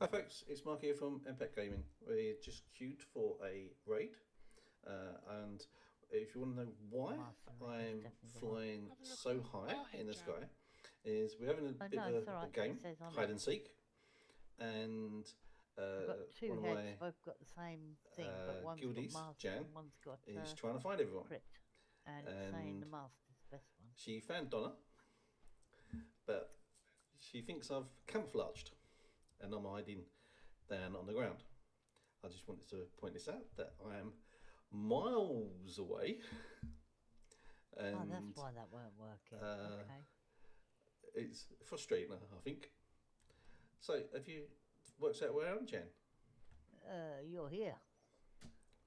Hi folks, it's Mark here from Mapk Gaming. We're just queued for a raid, and if you want to know why I'm flying so high in the sky, is we're having a bit of a game, hide and seek, and two one of heads, my both got the same thing, but one's got guildies, master Jan, and one's got is trying to find everyone. crit. And it's saying the master's the best one. She found Donna, but she thinks I've camouflaged, and I'm hiding down on the ground. I just wanted to point this out that I am miles away. And that's why that weren't working. Okay. It's frustrating, I think. So, have you worked out where I am, Jen? You're here.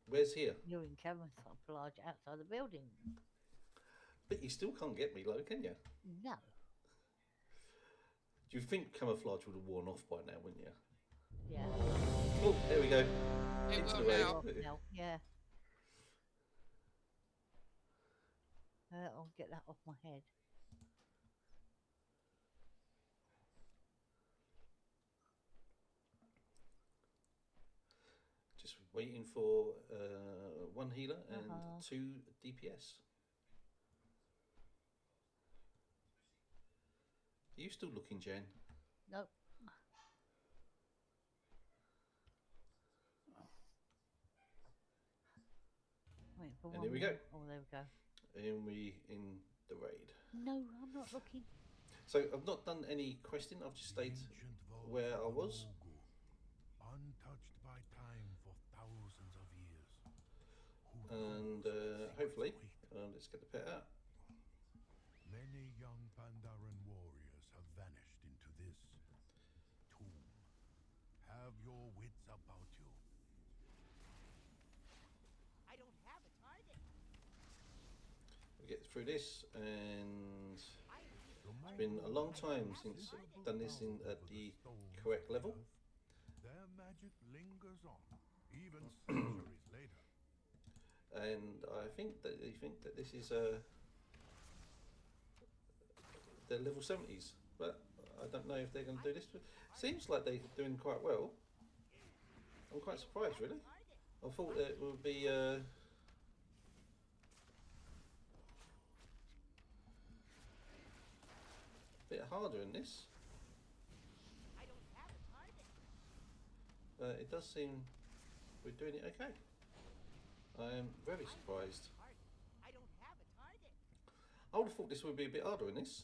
Where's here? You're in camouflage outside the building. But you still can't get me low, can you? No. Do you think camouflage would have worn off by now, wouldn't you? Yeah. Oh, there we go. Into the raid. Yeah. I'll get that off my head. Just waiting for one healer and 2 DPS. Are you still looking, Jen? Nope. Wait for and here we go. Oh, there we go. And we in the raid. No, I'm not looking. So I've not done any questing. I've just stayed where I was. Untouched by time for thousands of years. And hopefully, let's get the pet out. Many young Pandaran warriors have vanished into this tomb. Have your wits about you. I don't have a target. We get through this, and it's been a long time since I've done this at the correct level. Their magic lingers on, even centuries later. And I think that they think that this is they're level 70s, but I don't know if they're going to do this. But seems like they're doing quite well. I'm quite surprised, really. I thought it would be a bit harder in this. I don't have a target. But it does seem we're doing it okay. I am very surprised. I don't have a target. I would have thought this would be a bit harder in this.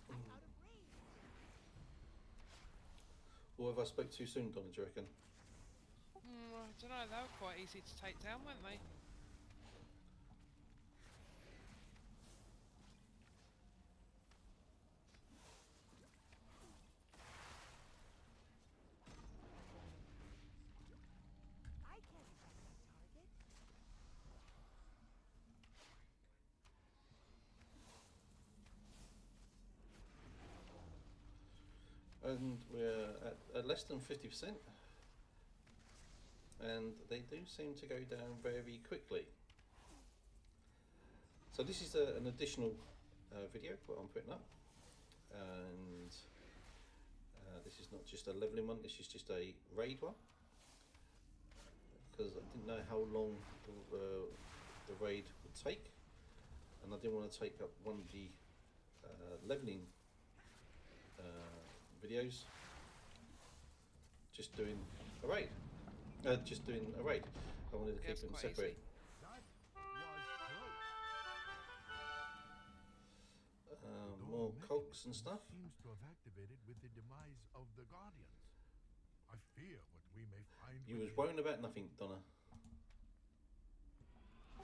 I'm out of range. Or have I spoke too soon, Donna, do you reckon? I don't know, they were quite easy to take down, weren't they? I can't attack that target. And we're at less than 50%. And they do seem to go down very quickly. So this is an additional video what I'm putting up, and this is not just a leveling one, this is just a raid one, because I didn't know how long the raid would take, and I didn't want to take up one of the leveling videos just doing a raid. I wanted to keep them separate. More Cloaks and stuff. Seems to have activated with the demise of the Guardians. I fear what we may find. You was worrying about nothing, Donna.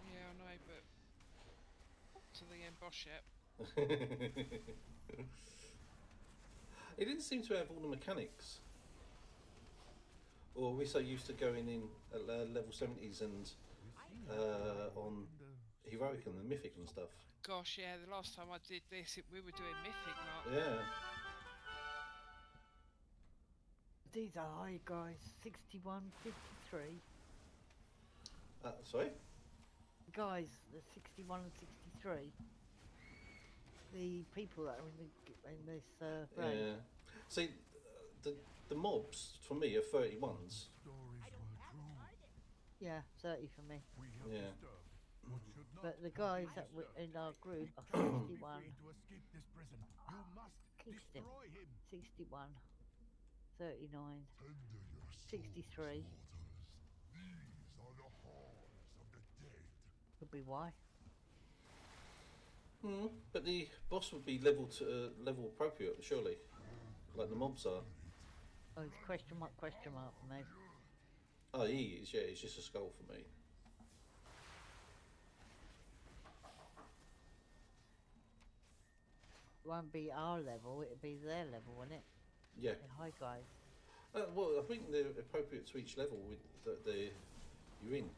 Yeah, I know, but to the end boss yet. It didn't seem to have all the mechanics. Or we're so used to going in at level 70s and on Heroic and the Mythic and stuff. Gosh, yeah, the last time I did this, we were doing Mythic, Mark. Yeah. These are high, guys. 61, 53. Sorry? Guys, the 61 and 63. the people that are in this raid. Yeah. See, the mobs for me are 31s. Stories I don't were have a true. target. Yeah, 30 for me. We have Yeah. disturbed what should not But the have guys been that were disturbed. in our group are Be 61, free to escape this prison. You must Kissed him. destroy him. 61, 39, Tender your 63. mortals. These are the halls of the dead. Could be why. But the boss would be level appropriate, surely, like the mobs are. Oh, it's question mark for me. Oh, he is. Yeah, it's just a skull for me. It won't be our level, it'll be their level, won't it? Yeah. Yeah, hi guys. Well, I think they're appropriate to each level with the you're in.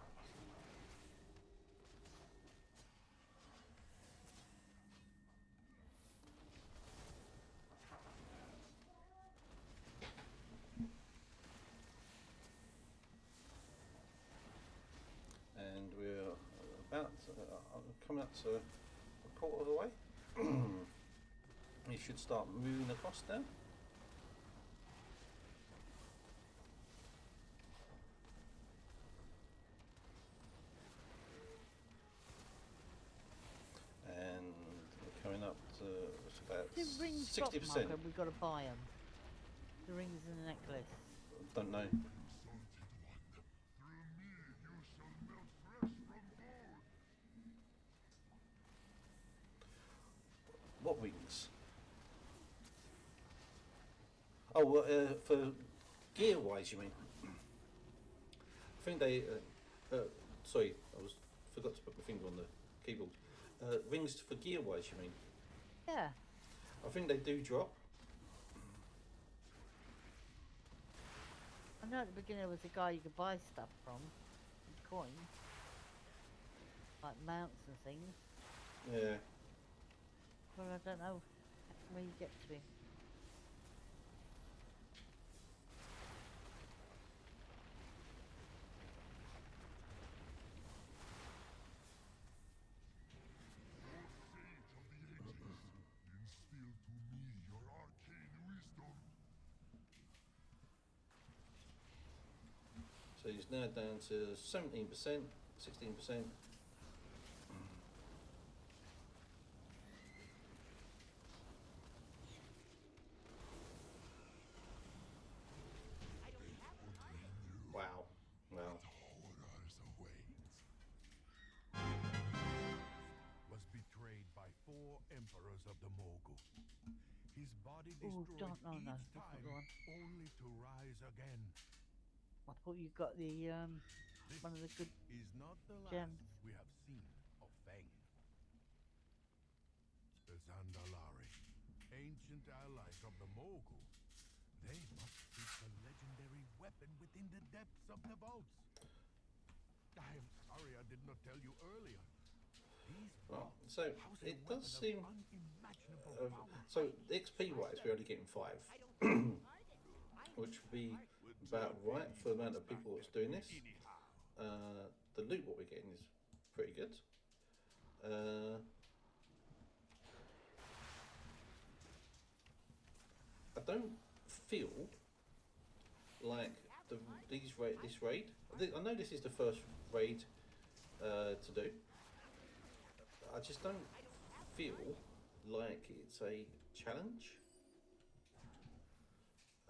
And we're about coming up to a quarter of the way. You should start moving across now. And we're coming up to about The rings drop, 60%. Mark, have we got to buy them? The rings and the necklace. Don't know. Insulted one. Through me you shall melt flesh from bone. What wings? Oh, for gear wise, you mean? I think they. Sorry, forgot to put my finger on the keyboard. Rings for gear wise, you mean? Yeah. I think they do drop. I know at the beginning there was a guy you could buy stuff from, with coins, like mounts and things. Yeah. Well, I don't know where you get to him. Sage of the ages, instill to me your arcane wisdom. So he's now down to 17%, 16%. I don't have a target. Wow. Wow. Horrors await. Was betrayed by 4 emperors of the Mogu. His body Oh, destroyed no, each that's not time, the one. only to rise again. I thought you got the This one of the good. is not the last gems. we have seen of Feng. The Zandalari, ancient allies of the Mogu, they must seek the legendary weapon within the depths of the vaults. I am sorry I did not tell you earlier. These Well, vaults so house a it does weapon of seem. unimaginable power. So XP wise, we're only getting 5, I don't have a target. which would be about right for the amount of people that's doing this. The loot what we're getting is pretty good. I don't feel like this raid. I know this is the first raid to do. I just don't feel like it's a challenge,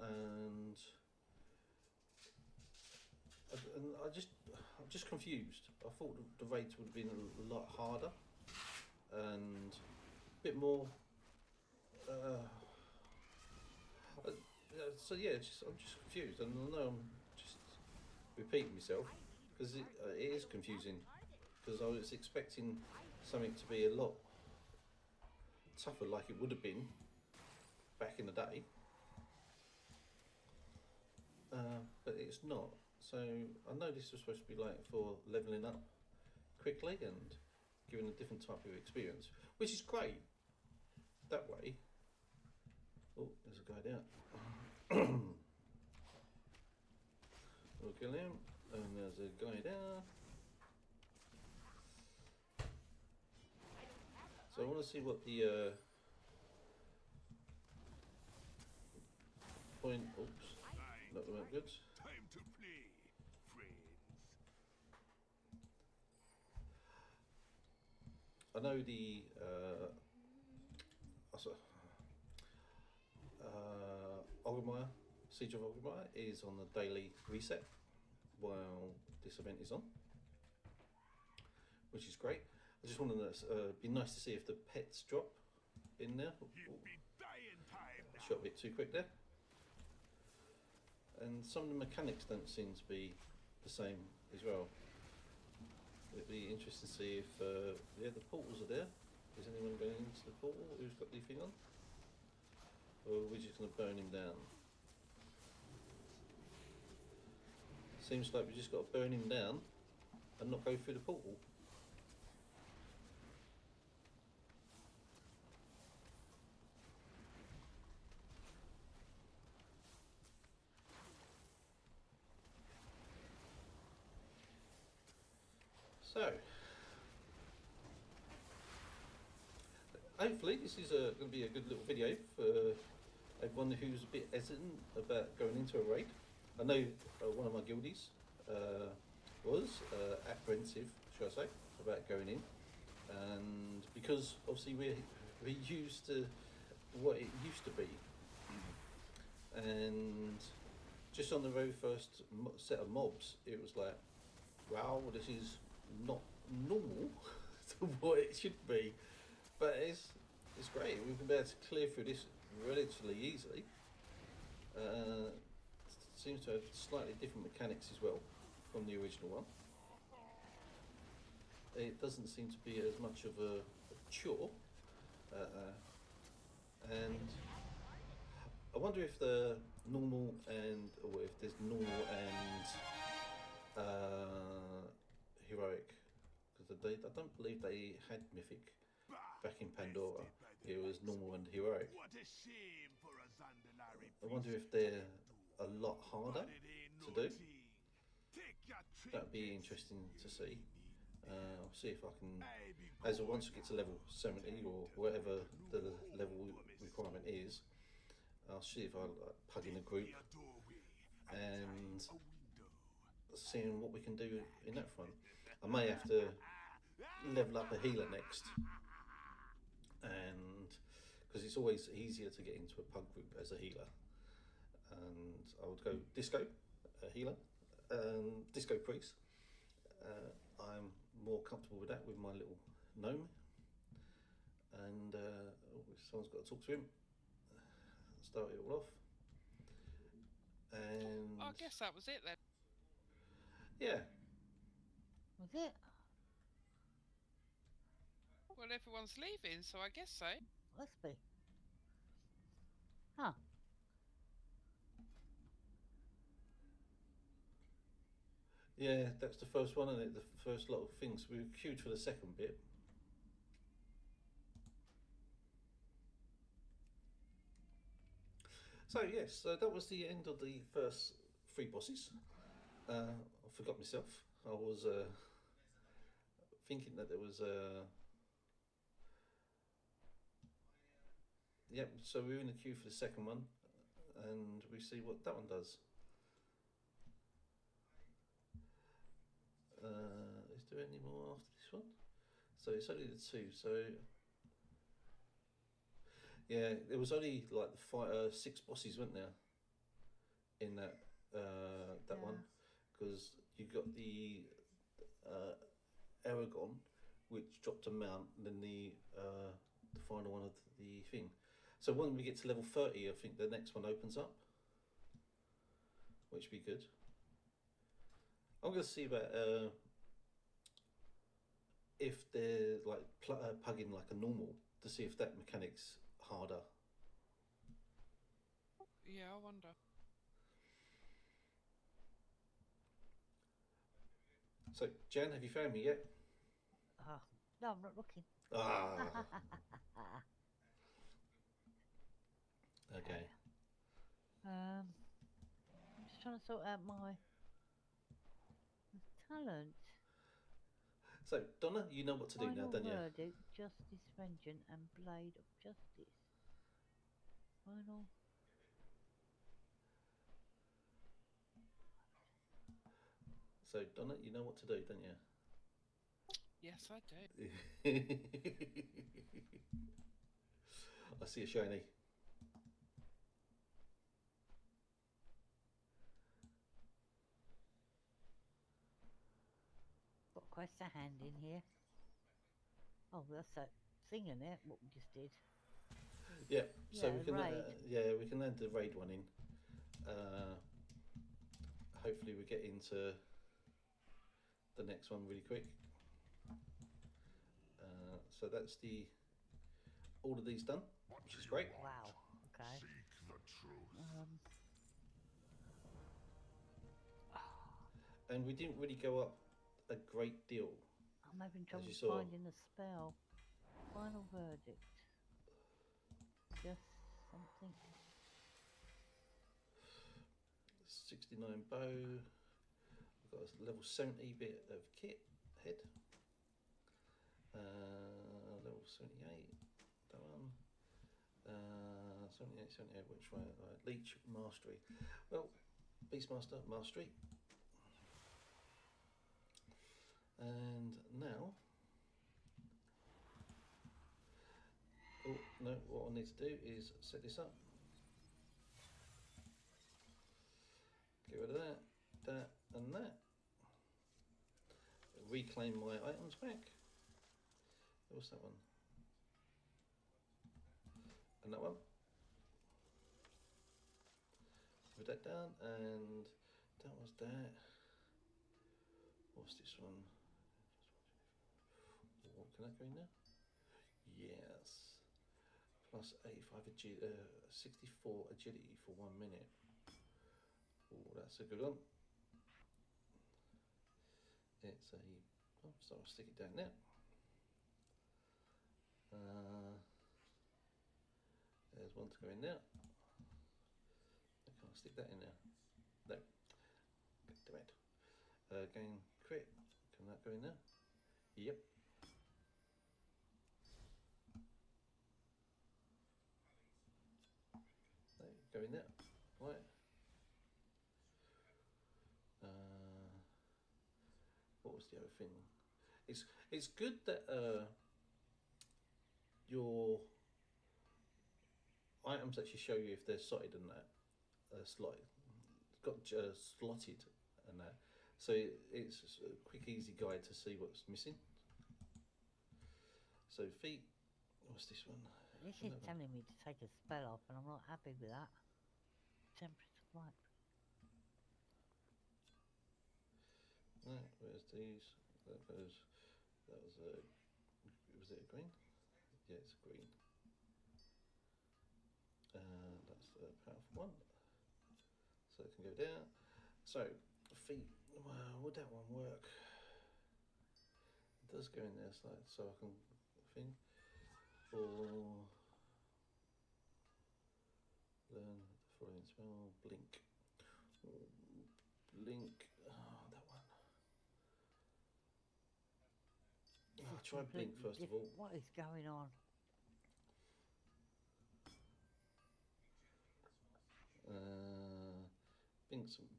and I'm just confused. I thought the raids would have been a lot harder and a bit more. So yeah, I'm just confused, and I know I'm just repeating myself because it is confusing. Because I was expecting something to be a lot tougher, like it would have been back in the day, but it's not. So I know this was supposed to be like for leveling up quickly and giving a different type of experience, which is great that way. Oh, there's a guy there. We'll kill him, and there's a guy there. So I want to see what the point. Oops, that went good. Time to play, friends. I know the Oggemire, Siege of Oggemire is on the daily reset while this event is on, which is great. I just wanted to be nice to see if the pets drop in there. It'd be dying time now. Shot a bit too quick there. And some of the mechanics don't seem to be the same as well. It'd be interesting to see if yeah, the portals are there. Is anyone going into the portal who's got the thing on? Or are we just going to burn him down? Seems like we just got to burn him down and not go through the portal. So, hopefully this is going to be a good little video for everyone who's a bit hesitant about going into a raid. I know one of my guildies was apprehensive, shall I say, about going in, and because obviously we're used to what it used to be, and just on the very first set of mobs, it was like, wow, this is not normal to what it should be, but it's great. We've been able to clear through this relatively easily. Seems to have slightly different mechanics as well from the original one. It doesn't seem to be as much of a chore, and I wonder if the normal and, or if there's normal and heroic, because I don't believe they had mythic back in Pandora. It was normal and heroic. What a shame for a Zandalari. I wonder if they're a lot harder to do. That'd be interesting to see. I'll see if I can, as once I get to level 70 or whatever the level requirement is, I'll see if I plug in a group and seeing what we can do in that front. I may have to level up a healer next, and because it's always easier to get into a pug group as a healer, and I would go disco healer, disco priest. I'm more comfortable with that with my little gnome, and someone's got to talk to him, start it all off, and I guess that was it then. yeah. Was it? Well, everyone's leaving, so I guess so. Must be. Huh. Yeah, that's the first one, isn't it? The first lot of things. We were queued for the second bit. So yes, so that was the end of the first 3 bosses. I forgot myself. I was thinking that there was yep, so we're in the queue for the second one, and we see what that one does. Is there any more after this one? So it's only the 2, so yeah, there was only like the 6 bosses, weren't there, in that that Yeah. one, because you got the Aragon, which dropped a mount, and then the final one of the thing. So when we get to level 30, I think the next one opens up, which would be good. I'm going to see about if they're like plugging like a normal, to see if that mechanic's harder. Yeah, I wonder. So, Jan, have you found me yet? No, I'm not looking. Ah. Okay. I'm just trying to sort out my talent. So, Donna, you know what to do now, Final don't you? verdict, justice, vengeance, and blade of justice. Final. So Donna, you know what to do, don't you? Yes, I do. I see a shiny. Got quest a hand in here. Oh, that's that thing in it. What we just did. Yeah. So Yeah, we can raid. we can land the raid one in. Hopefully we get into the next one really quick. So that's all of these done, which is great. Wow. Okay. Seek the truth. And we didn't really go up a great deal. I'm having trouble you saw. finding the spell. Final verdict. Just something. 69 bow. We've got a level 70 bit of kit head. Level 78. That one. 78, which way? Leech Mastery. Well, Beastmaster Mastery. And now, oh no, what I need to do is set this up. Get rid of that, and that. Reclaim my items back. What's that one? And that one. Put that down, and that was that. What's this one? What can that go in there? Yes. Plus 85 64 agility for 1 minute. Oh, that's a good one. It's a. Oh, so I'll stick it down there. There's one to go in there. I can't stick that in there. No. Damn it. Gain crit. Can that go in there? Yep. No, go in there. Right. What was the other thing? It's good that your items actually show you if they're slotted and that. Slotted. It's got slotted and that. So it's a quick, easy guide to see what's missing. So feet. What's this one? This is telling me to take a spell off, and I'm not happy with that. Temperature flight. Right, where's these? That was a. Was it a green? Yeah, it's a green. That's a powerful one. So it can go down. So feet. Well, would that one work? It does go in there, so I can thing. Or learn the following spell. Blink. Blink. Oh, that one. Oh, try blink first of all. What is going on?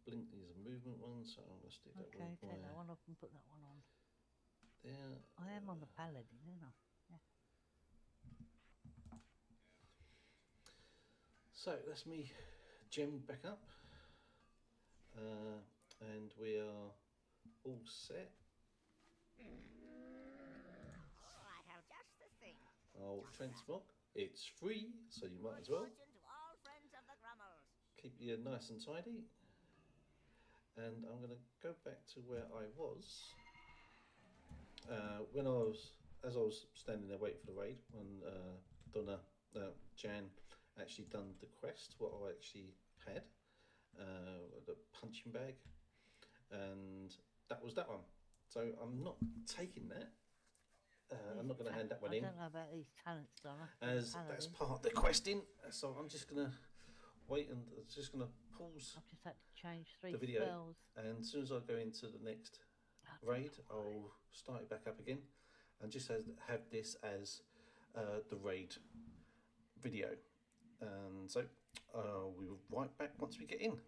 Blink is a movement one, so I'm going to stick that one. Okay, take that one off and put that one on. There. I am on the paladin, aren't I? Yeah. So that's me gemmed back up. And we are all set. I have just the thing. I'll transmog. It's free, so you might as well. Good fortune to all friends of the Grummels. Keep you nice and tidy. And I'm going to go back to where I was. As I was standing there waiting for the raid, when Jan actually done the quest, what I actually had, the punching bag, and that was that one. So I'm not taking that. I'm not going to hand that one in. I don't know about these talents, Donna. As that's part of the questing. So I'm just going to wait and just going to pause I've just had to change 3 the video. spells. And as soon as I go into the next raid, I'll start it back up again and just have this as the raid video. And so we'll be right back once we get in.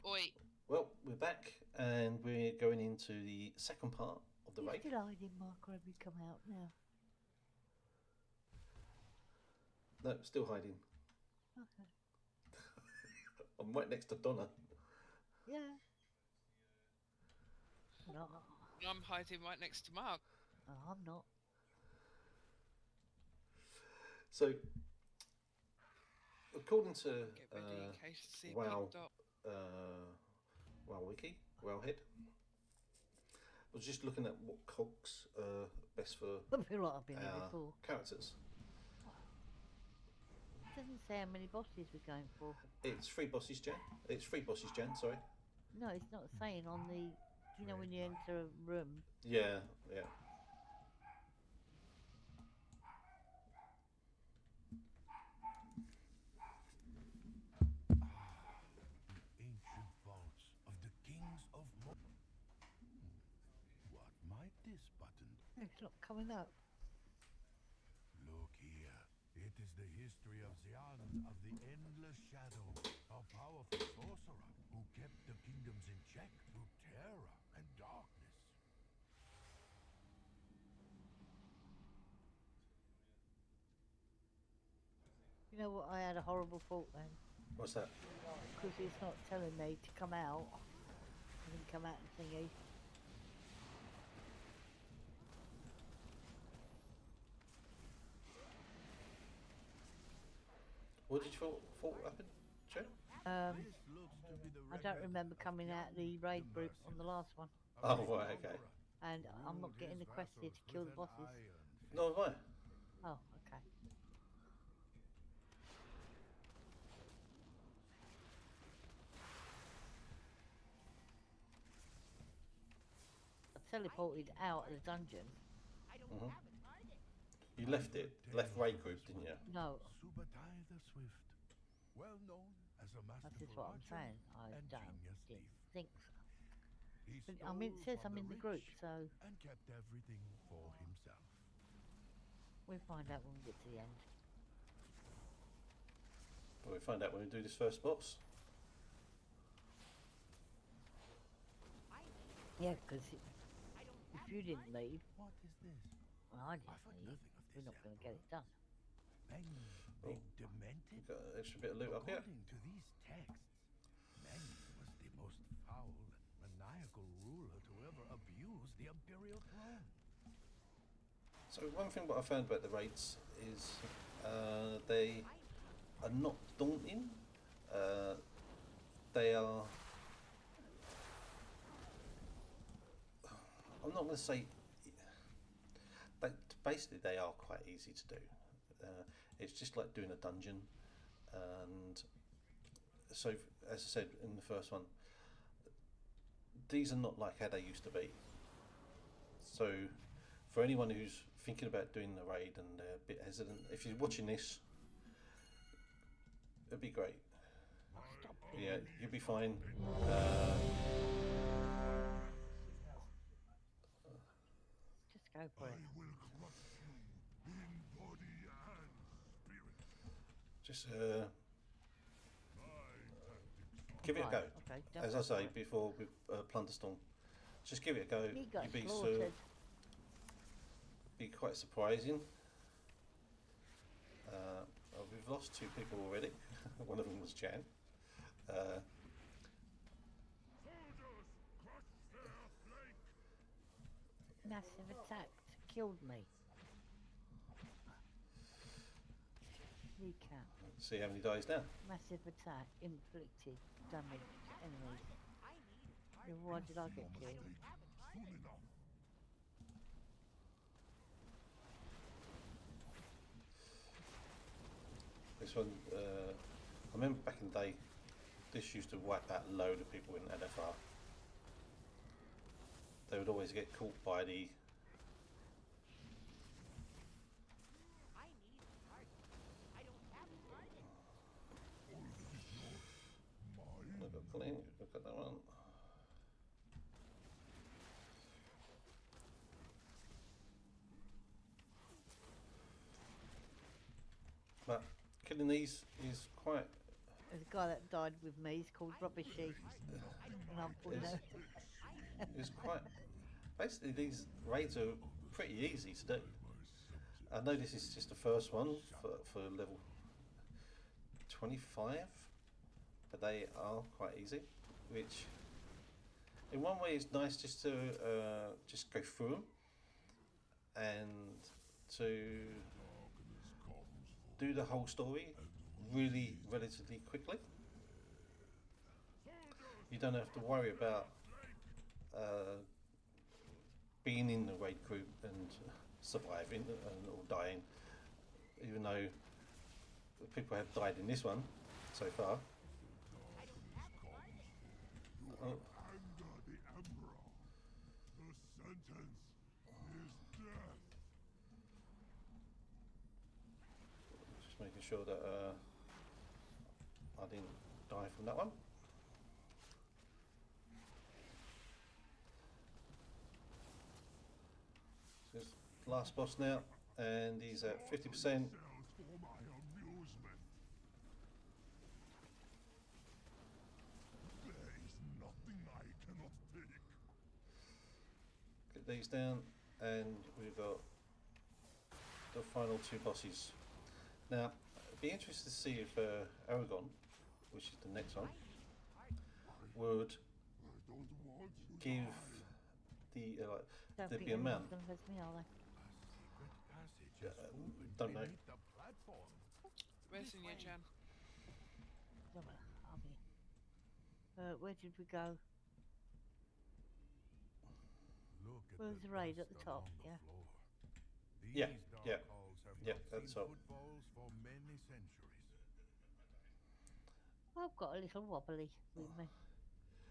Oi. Well, we're back and we're going into the second part of the You're raid. still hiding, Mark, or have you come out now? No, still hiding. Okay. I'm right next to Donna. Yeah. No, I'm hiding right next to Mark. I'm not. So, according to Get ready in case you see a WoW, big dot. WoW Wiki, WoWhead, I was just looking at what cogs are best for I feel like I've been here our before. characters. It doesn't say how many bosses we're going for. It's 3 bosses, Jan. It's 3 bosses, Jan, sorry. No, it's not saying on the... You know when you enter a room? Yeah, yeah. Ancient vaults of the kings of What might this button? It's not coming up. Look here. It is the history of Xian of the Endless Shadow, a powerful sorcerer who kept the kingdoms in check through terror and darkness. You know what? I had a horrible thought then. What's that? Because it's not telling me to come out. I can come out and thingy. What did you thought happened, Jan? This looks to be the I don't record remember coming out of the raid group on the last one. Oh, right, okay. And I'm not getting the quest here to kill the bosses. No, why? Oh, okay. I teleported out of the dungeon. Mhm. You left raid group, didn't you? No, Subutai the Swift, well known as a that's masterful just what I'm archer saying. I and don't genius thief. think so. He But, I mean, it stole says from I'm in the rich group, so and kept everything for himself. we'll find out when we get to the end. We'll find out when we do this first boss. Yeah, because if you didn't leave, What is this? well, I I've didn't heard leave, nothing of we're this not going to yet. get it done. Men Oh. being demented? We've got an extra bit of loot up here. According to these texts, Men was the most foul and maniacal ruler to ever abuse the imperial throne. So one thing what I found about the raids is they are not daunting. They are... I'm not going to say... But basically they are quite easy to do. It's just like doing a dungeon. And so, as I said in the first one, these are not like how they used to be. So for anyone who's thinking about doing the raid and they're a bit hesitant, if you're watching this, it'd be great. Yeah, you'll be fine. Just go for it. will crush you in body and spirit. Just give it a Right, go. okay, don't As I go say for it. before with Plunderstorm, just give it a go. He got You'd be slaughtered. be quite surprising. We've lost 2 people already. One of them was Jan. Massive attack killed me. Recap. See how many dies now. Massive attack inflicted damage to enemies. Then why did I get killed? Soon enough. This one, I remember back in the day, this used to wipe out a load of people in NFR. They would always get caught by the... I've got clean, look at that one. But killing these is quite There's a guy that died with me. He's called Rubbishy. And I'm pulling It's, out. it's quite. Basically, these raids are pretty easy to do. I know this is just the first one for level 25, but they are quite easy, which in one way is nice just to just go through them and to do the whole story really relatively quickly. You don't have to worry about being in the raid group and surviving and or dying, even though people have died in this one so far. Oh. Under the Emperor. The sentence is death. Just making sure that I didn't die from that one. So it's last boss now, and he's at 50%. Sells for my amusement. There is nothing I cannot take. Get these down, and we've got the final two bosses. Now, I'd be interested to see if Aragon, which is the next one, would I don't want to give die. the Don't there'd think be a man. anyone's going to miss me, are they? A secret passage has opened don't know. beneath the platform. Where's in your Jan? Don't matter, I'll be. Where did we go? Look at Where's the raid at the dust top? along the Yeah. floor. Yeah, These dark yeah, halls have yeah, not that's seen up. footfalls for many centuries. I've got a little wobbly with me.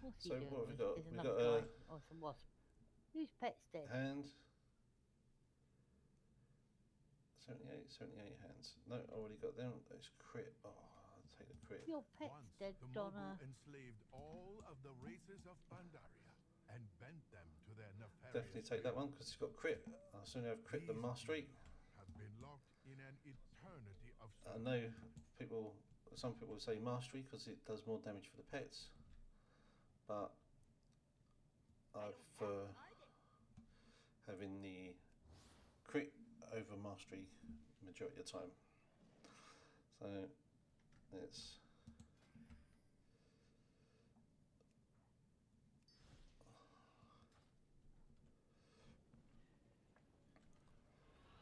What's he So doing? what have we got? There's We another got a guy. Oh, it's a wasp. Whose pet's dead? hand. 78 hands. No, I already got them. It's crit. Oh, I'll take the crit. Your pet's Once dead, the Donna. Mogu enslaved all of the races of Pandaria and bent them to their nefarious Definitely take that will. one because it's got crit. I'll soon have crit the These mastery. beings have been locked in an eternity of I know some people say mastery because it does more damage for the pets, but I've having the crit over mastery majority of the time. So it's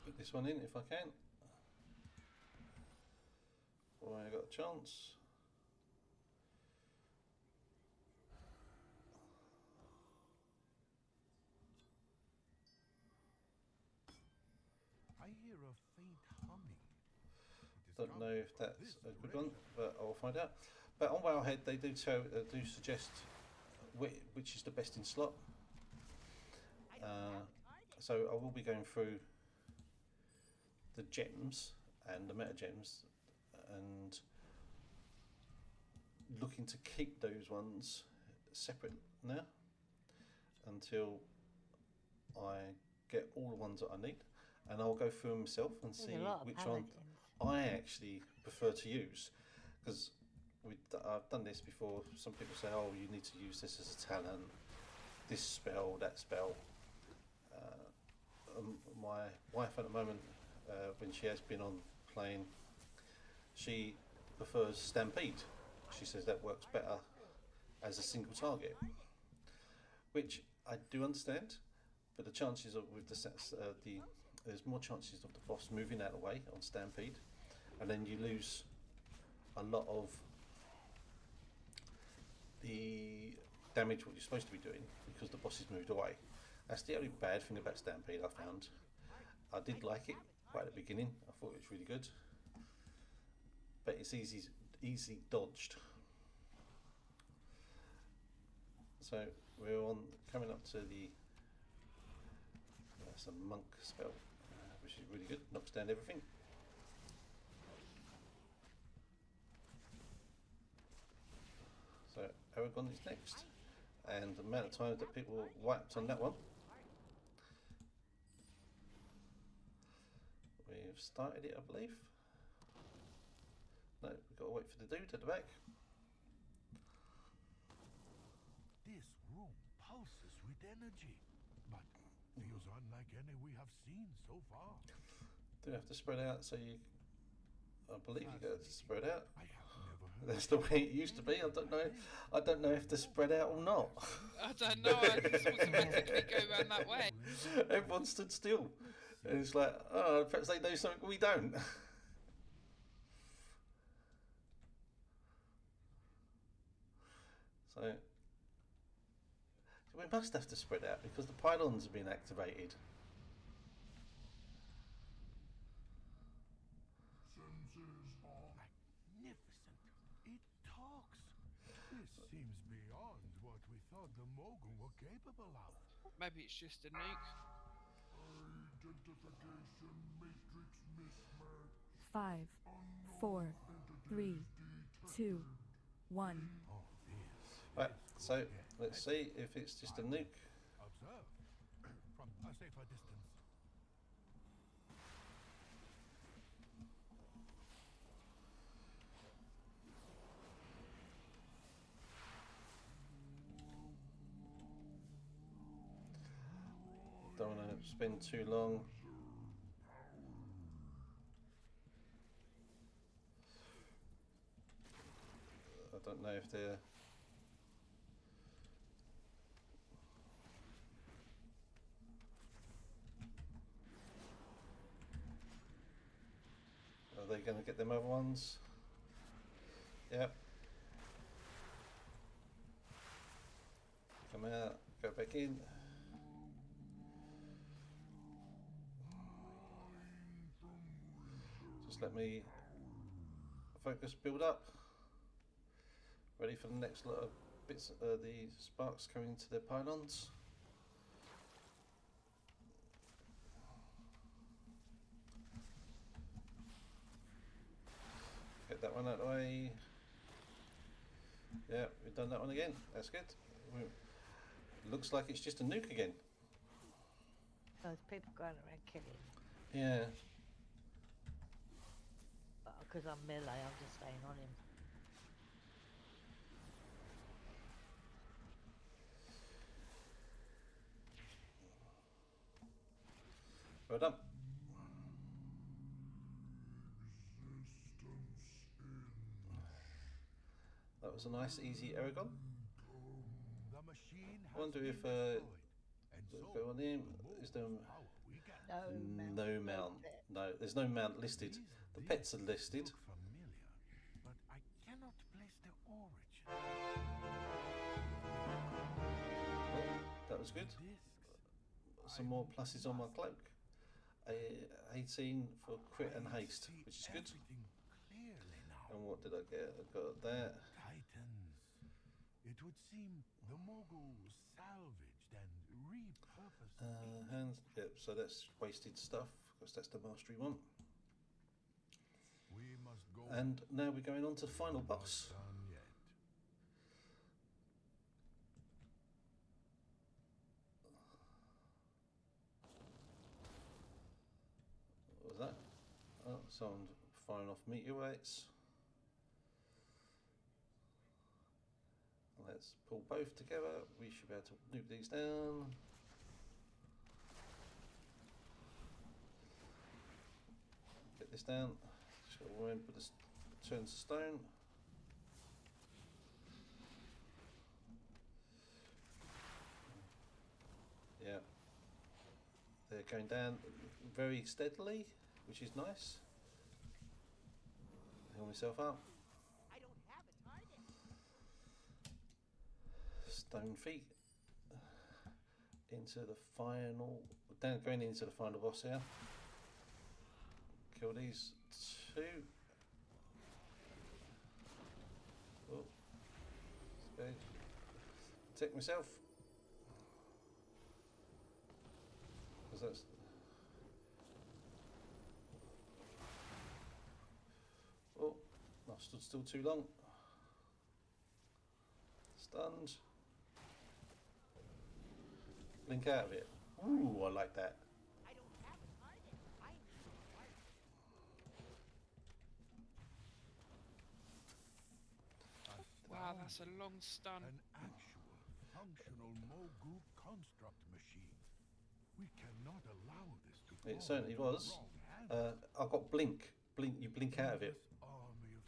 put this one in if I can. Boy, I got a chance. I hear a faint humming. Don't know if that's a good one, but I'll find out. But on Wowhead, they do suggest which is the best in slot. So I will be going through the gems and the meta gems and looking to keep those ones separate now until I get all the ones that I need, and I'll go through them myself and see There's a lot of which one paladins. I actually prefer to use, because I've done this before. Some people say, oh, you need to use this as a talent, this spell, that spell. My wife at the moment, when she has been on playing, she prefers Stampede. She says that works better as a single target, which I do understand, but the chances of with there's more chances of the boss moving out of the way on Stampede, and then you lose a lot of the damage what you're supposed to be doing because the boss has moved away. That's the only bad thing about Stampede I found. I did like it right at the beginning. I thought it was really good, but it's easy dodged. So we're coming up to the that's a monk spell, which is really good. Knocks down everything. So Aragon is next, and the amount of times that people wiped on that one. We've started it, I believe. No, we've got to wait wait for the dude at the back. This room pulses with energy, but feels unlike any we have seen so far. Do you have to spread out so you... I believe you got to spread out. I have never heard. That's the way it used to be. I don't know. I don't know if they're spread out or not. I don't know, I just automatically go around that way. Everyone stood still. And it's like, oh, perhaps they know something we don't. So we must have to spread out because the pylons have been activated. Magnificent. It talks. This seems beyond what we thought the Mogu were capable of. Maybe it's just a nuke. Identification matrix mismatch. 5, 4, 3, 2, 1. Oh, this. Right, so let's see if it's just a nuke. Observe from a safer distance. Don't want to spend too long. I don't know if they're... Are they going to get them other ones? Yep. Come out, go back in. Just let me focus build up. Ready for the next lot of bits, the sparks coming to their pylons. Get that one out of the way. Yeah, we've done that one again. That's good. Looks like it's just a nuke again. There's people going around killing. Yeah. But because I'm melee, I'm just staying on him. Well done. That was a nice, easy Aragon. The machine I wonder has if been destroyed, and let's so go on in. the Is there more power we get. No no mount? pet. No, there's no mount listed. The pets are listed. Look familiar, but I cannot place their origin. Well, that was good. Discs. Some more pluses on my cloak. 18 for crit and haste, which is good. Everything clearly now. And what did I get? I got that. Titans. It would seem the Mogu salvaged and repurposed. Hands. Yep. So that's wasted stuff because that's the mastery one. We must go. And now we're going on to the final Not boss. done yet. What was that? Oh, someone firing off meteorites. Let's pull both together. We should be able to nuke these down. Get this down. Just got to remember this turns to stone. Yeah. They're going down very steadily, which is nice. Heal myself up. I don't have a target. Stone feet into the final, going into the final boss here. Kill these two. Oh, okay. Protect myself. Because that's. Oh, I stood still too long. Stunned. Blink out of it. Ooh, I like that. I don't have a target. I need a target. That's a long stun. An actual functional Mogu construct machine. We cannot allow this to fall It certainly into the was. wrong hands. I've got blink. Blink. You blink out of it. This army of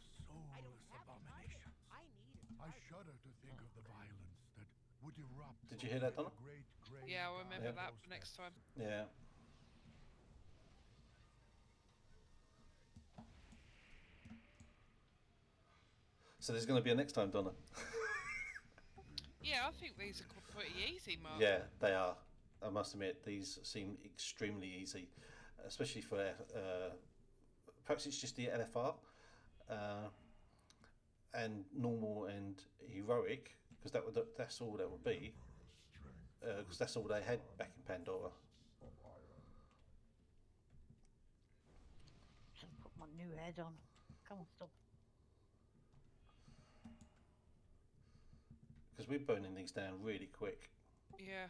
I don't soulless have a target. abominations. I need a I target. shudder to think of the violence that would erupt. Did you hear that, from Donna? the great grey Yeah, I'll remember dark that doorstep. for next time. Yeah. So there's going to be a next time, Donna. Yeah, I think these are pretty easy, Mark. Yeah, they are. I must admit, these seem extremely easy, especially for perhaps it's just the LFR and normal and heroic, because that's all that would be, because that's all they had back in Pandora. Just put my new head on. Come on, stop. Because we're burning these down really quick. Yeah.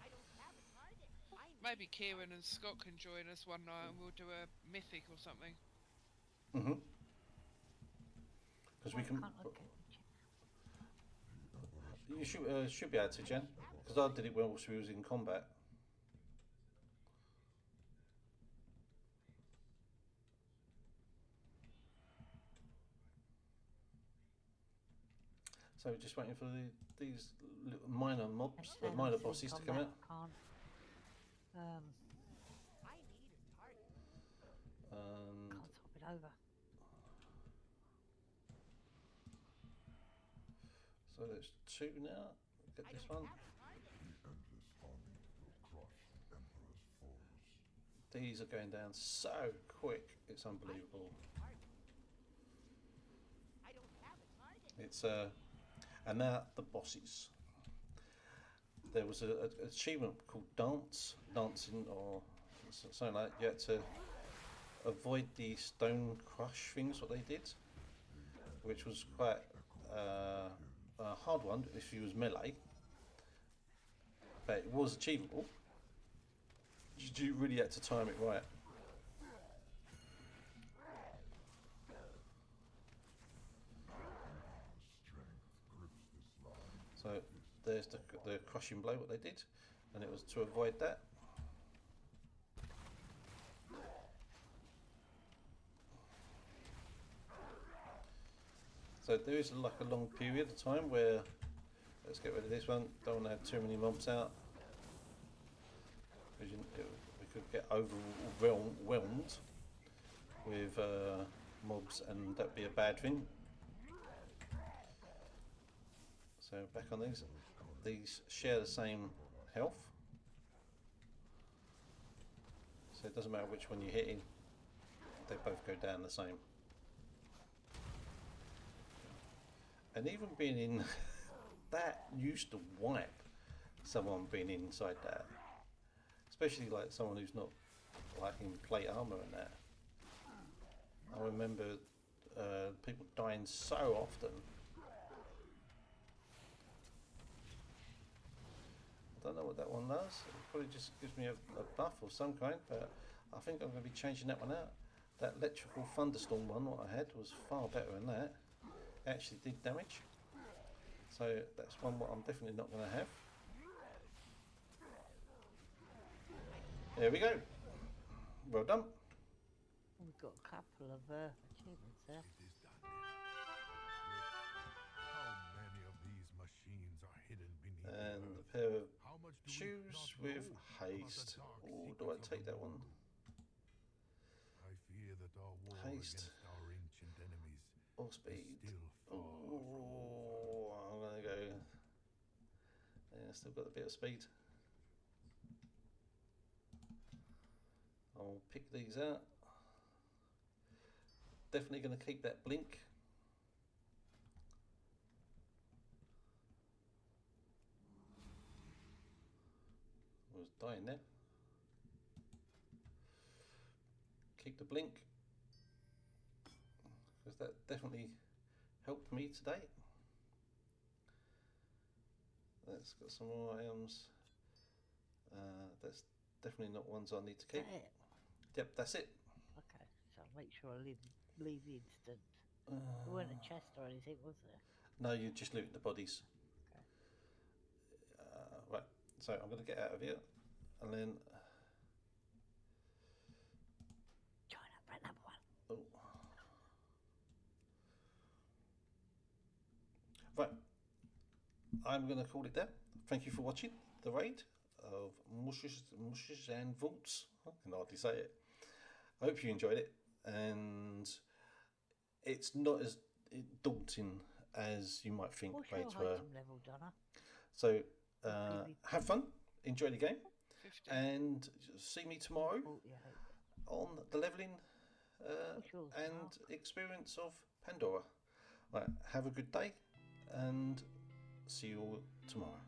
I don't have a target. I need Maybe Kieran and Scott can join us one night and we'll do a mythic or something. Mhm. Because we can. Can't look at the You should be able to, Jen. Because I did it whilst we was in combat. So we're just waiting for these little minor mobs, the minor bosses to come out. Can't. I need a target. And Can't swap it over. so there's two now. Get I this don't one. have a target. These are going down so quick. It's unbelievable. I don't have a target. It's and now the bosses. There was an achievement called dancing, or something like that. You had to avoid the stone crush things, what they did, which was quite a hard one if you was melee, but it was achievable. You really had to time it right. So there's the crushing blow, what they did, and it was to avoid that. So there is like a long period of time where, let's get rid of this one, don't want to have too many mobs out, because we could get overwhelmed with mobs, and that'd be a bad thing. So back on these share the same health, so it doesn't matter which one you're hitting, they both go down the same. And even being in that used to wipe someone being inside that, especially like someone who's not like in plate armor and that. I remember people dying so often. I don't know what that one does. It probably just gives me a buff of some kind, but I think I'm going to be changing that one out. That electrical thunderstorm one, what I had, was far better than that. It actually did damage. So that's one what I'm definitely not going to have. There we go. Well done. We've got a couple of achievements there. It is done. How many of these machines are hidden beneath the And a earth? pair of How much do we shoes not with know about the haste. dark Oh, do I secrets of take the that one? Mogu? I fear that our war Haste. against our ancient enemies Or is speed. still far from over. Oh, I'm going to go. Yeah, still got a bit of speed. I'll pick these out. Definitely going to keep that blink. I was dying there. Keep the blink, because that definitely helped me today. Let's got some more items. That's definitely not ones I need to keep. Is that it? Yep, that's it. Okay, so make sure I leave leave the instant? There weren't a chest or anything, was there? No, you just loot the bodies. Okay. Right, so I'm going to get out of here, and then. Join up, right, number one. Oh. Right, I'm going to call it there. Thank you for watching the raid of Mogu'shan Vaults. I can hardly say it. I hope you enjoyed it, and it's not as daunting as you might think What's your raids were. item level, Donna? So have fun, enjoy the game, 50. and see me tomorrow 40, I hope. on the leveling What's yours, and Mark? experience of Pandora. Right, have a good day, and see you all tomorrow.